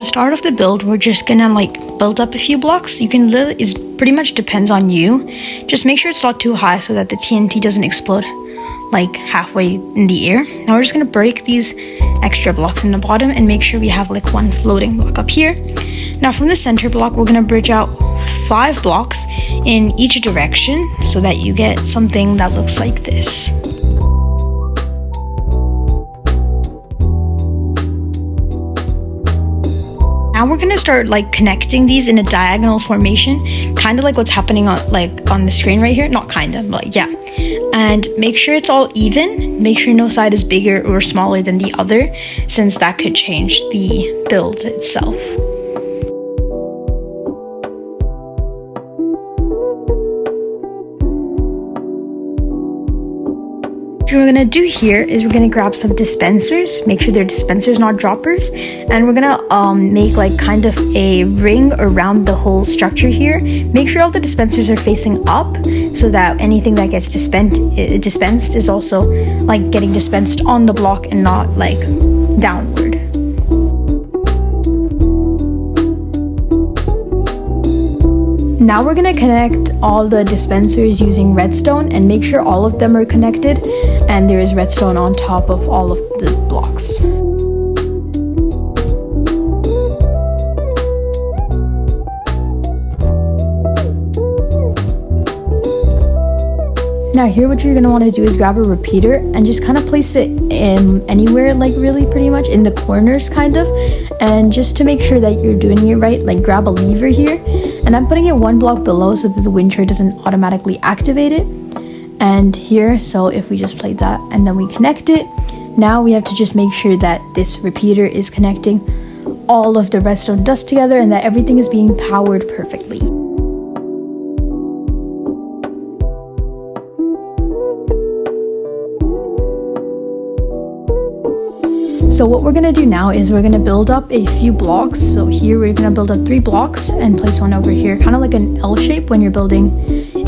To start off the build, we're just gonna like build up a few blocks. You can literally, it pretty much depends on you. Just make sure it's not too high so that the TNT doesn't explode like halfway in the air. Now we're just gonna break these extra blocks in the bottom and make sure we have like one floating block up here. Now from the center block, we're gonna bridge out 5 blocks in each direction so that you get something that looks like this. Now we're gonna start like connecting these in a diagonal formation, kind of like what's happening on the screen right here. Not kind of, but yeah. And make sure it's all even. Make sure no side is bigger or smaller than the other, since that could change the build itself. What we're gonna do here is we're gonna grab some dispensers, make sure they're dispensers, not droppers, and we're gonna make like kind of a ring around the whole structure here. Make sure all the dispensers are facing up so that anything that gets dispensed is also like getting dispensed on the block and not like downward. Now we're gonna connect all the dispensers using redstone and make sure all of them are connected and there is redstone on top of all of the blocks. Now here what you're gonna want to do is grab a repeater and just kind of place it in anywhere, like really pretty much in the corners kind of, and just to make sure that you're doing it right, like grab a lever here, and I'm putting it 1 block below so that the wind shear doesn't automatically activate it, and here, so if we just play that and then we connect it, now we have to just make sure that this repeater is connecting all of the redstone dust together and that everything is being powered perfectly. So what we're gonna do now is we're gonna build up a few blocks. So here we're gonna build up 3 blocks and place one over here, kind of like an L shape when you're building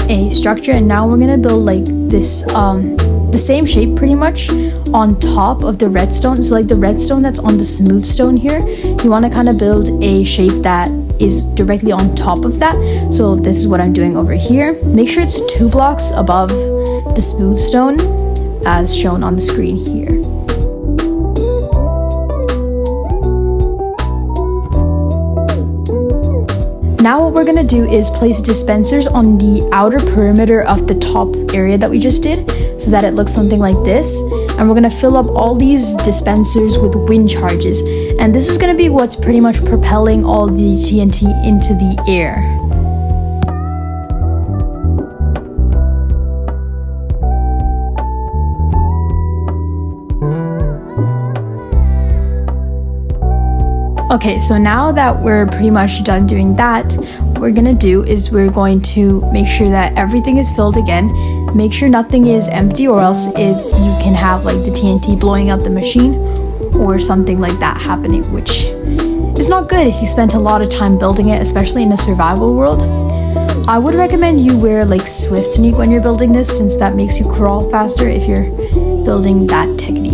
a structure. And now we're gonna build like this, the same shape pretty much on top of the redstone. So like the redstone that's on the smooth stone here, you wanna kind of build a shape that is directly on top of that. So this is what I'm doing over here. Make sure it's 2 blocks above the smooth stone as shown on the screen here. Now what we're gonna do is place dispensers on the outer perimeter of the top area that we just did so that it looks something like this. And we're gonna fill up all these dispensers with wind charges. And this is gonna be what's pretty much propelling all the TNT into the air. Okay, so now that we're pretty much done doing that, what we're gonna do is we're going to make sure that everything is filled again. Make sure nothing is empty, or else you can have like the TNT blowing up the machine or something like that happening, which is not good if you spent a lot of time building it, especially in a survival world. I would recommend you wear like Swift Sneak when you're building this, since that makes you crawl faster if you're building that technique.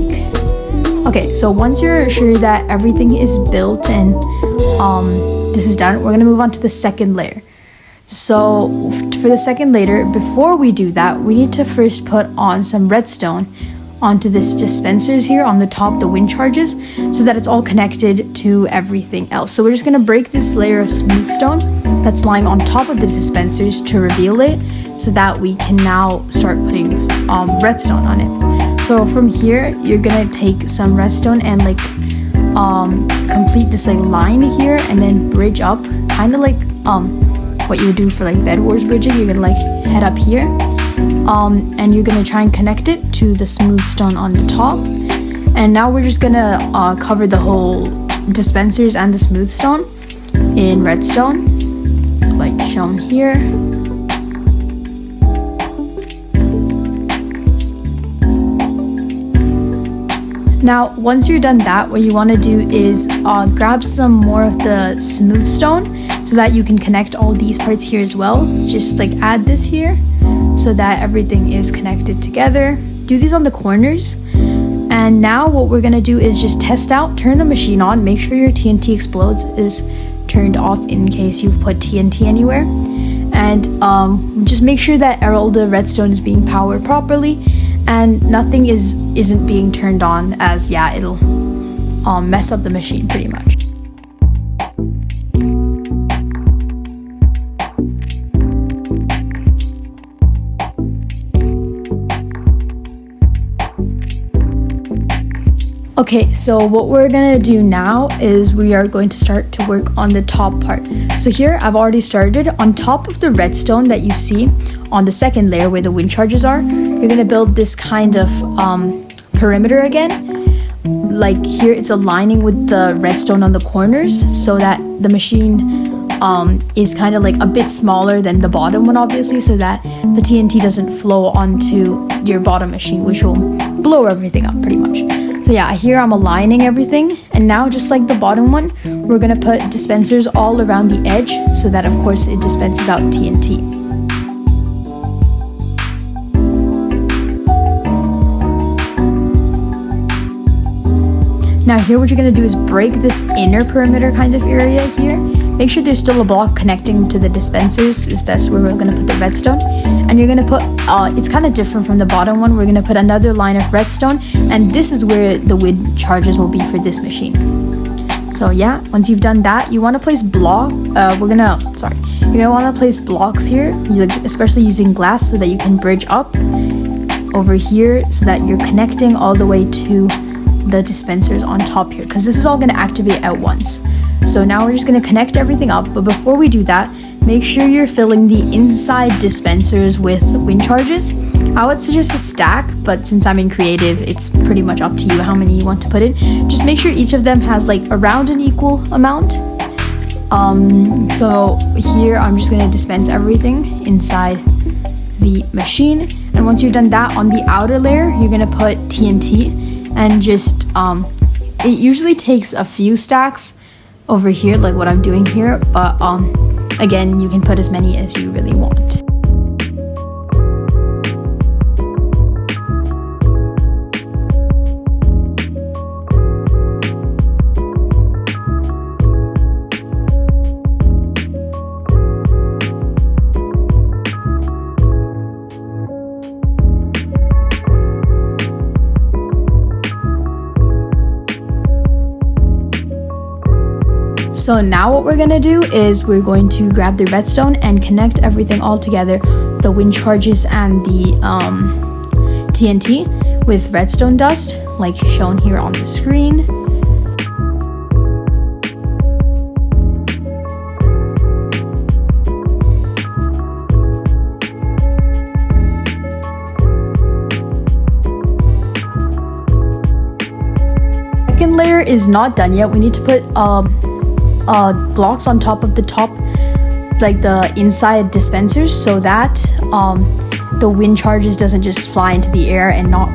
Okay, so once you're sure that everything is built and this is done, we're gonna move on to the second layer. So for the second layer, before we do that, we need to first put on some redstone onto this dispensers here on the top, the wind charges, so that it's all connected to everything else. So we're just gonna break this layer of smooth stone that's lying on top of the dispensers to reveal it, so that we can now start putting redstone on it. So from here, you're gonna take some redstone and like complete this like line here, and then bridge up, kind of like what you would do for like Bed Wars bridging. You're gonna like head up here, and you're gonna try and connect it to the smooth stone on the top. And now we're just gonna cover the whole dispensers and the smooth stone in redstone, like shown here. Now, once you're done that, what you want to do is grab some more of the smooth stone so that you can connect all these parts here as well. Just like add this here so that everything is connected together. Do these on the corners. And now what we're gonna do is just test out, turn the machine on, make sure your TNT explodes is turned off in case you've put TNT anywhere. And just make sure that all the redstone is being powered properly and nothing isn't being turned on, as yeah, it'll mess up the machine pretty much. Okay, so what we're gonna do now is we are going to start to work on the top part. So here I've already started. On top of the redstone that you see on the second layer where the wind charges are, you're gonna build this kind of perimeter again. Like here it's aligning with the redstone on the corners so that the machine is kind of like a bit smaller than the bottom one, obviously, so that the TNT doesn't flow onto your bottom machine, which will blow everything up pretty much. So yeah, here I'm aligning everything, and now just like the bottom one, we're gonna put dispensers all around the edge so that of course it dispenses out TNT. Now here what you're gonna do is break this inner perimeter kind of area here. Make sure there's still a block connecting to the dispensers, is that's where we're gonna put the redstone. And you're gonna put, it's kind of different from the bottom one, we're gonna put another line of redstone, and this is where the wind charges will be for this machine. So yeah, once you've done that, you wanna place you're gonna wanna place blocks here, especially using glass so that you can bridge up over here so that you're connecting all the way to the dispensers on top here, because this is all gonna activate at once. So now we're just gonna connect everything up, but before we do that, make sure you're filling the inside dispensers with wind charges. I would suggest a stack, but since I'm in creative, it's pretty much up to you how many you want to put in. Just make sure each of them has like around an equal amount. So here I'm just gonna dispense everything inside the machine. And once you've done that, on the outer layer, you're gonna put TNT and just, it usually takes a few stacks over here, like what I'm doing here, but again, you can put as many as you really want. So now what we're gonna do is we're going to grab the redstone and connect everything all together, the wind charges and the TNT with redstone dust, like shown here on the screen. Second layer is not done yet. We need to put blocks on top of the top, like the inside dispensers, so that the wind charges doesn't just fly into the air and not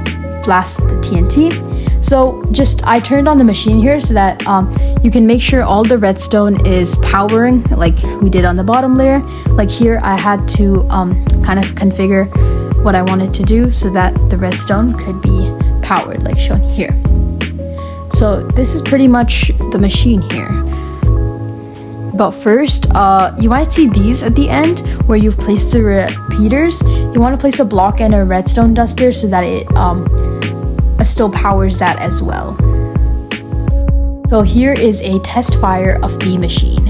blast the TNT. So I turned on the machine here so that you can make sure all the redstone is powering like we did on the bottom layer. Like here I had to kind of configure what I wanted to do so that the redstone could be powered, like shown here. So this is pretty much the machine here. But first, you might see these at the end where you've placed the repeaters. You want to place a block and a redstone duster so that it still powers that as well. So here is a test fire of the machine.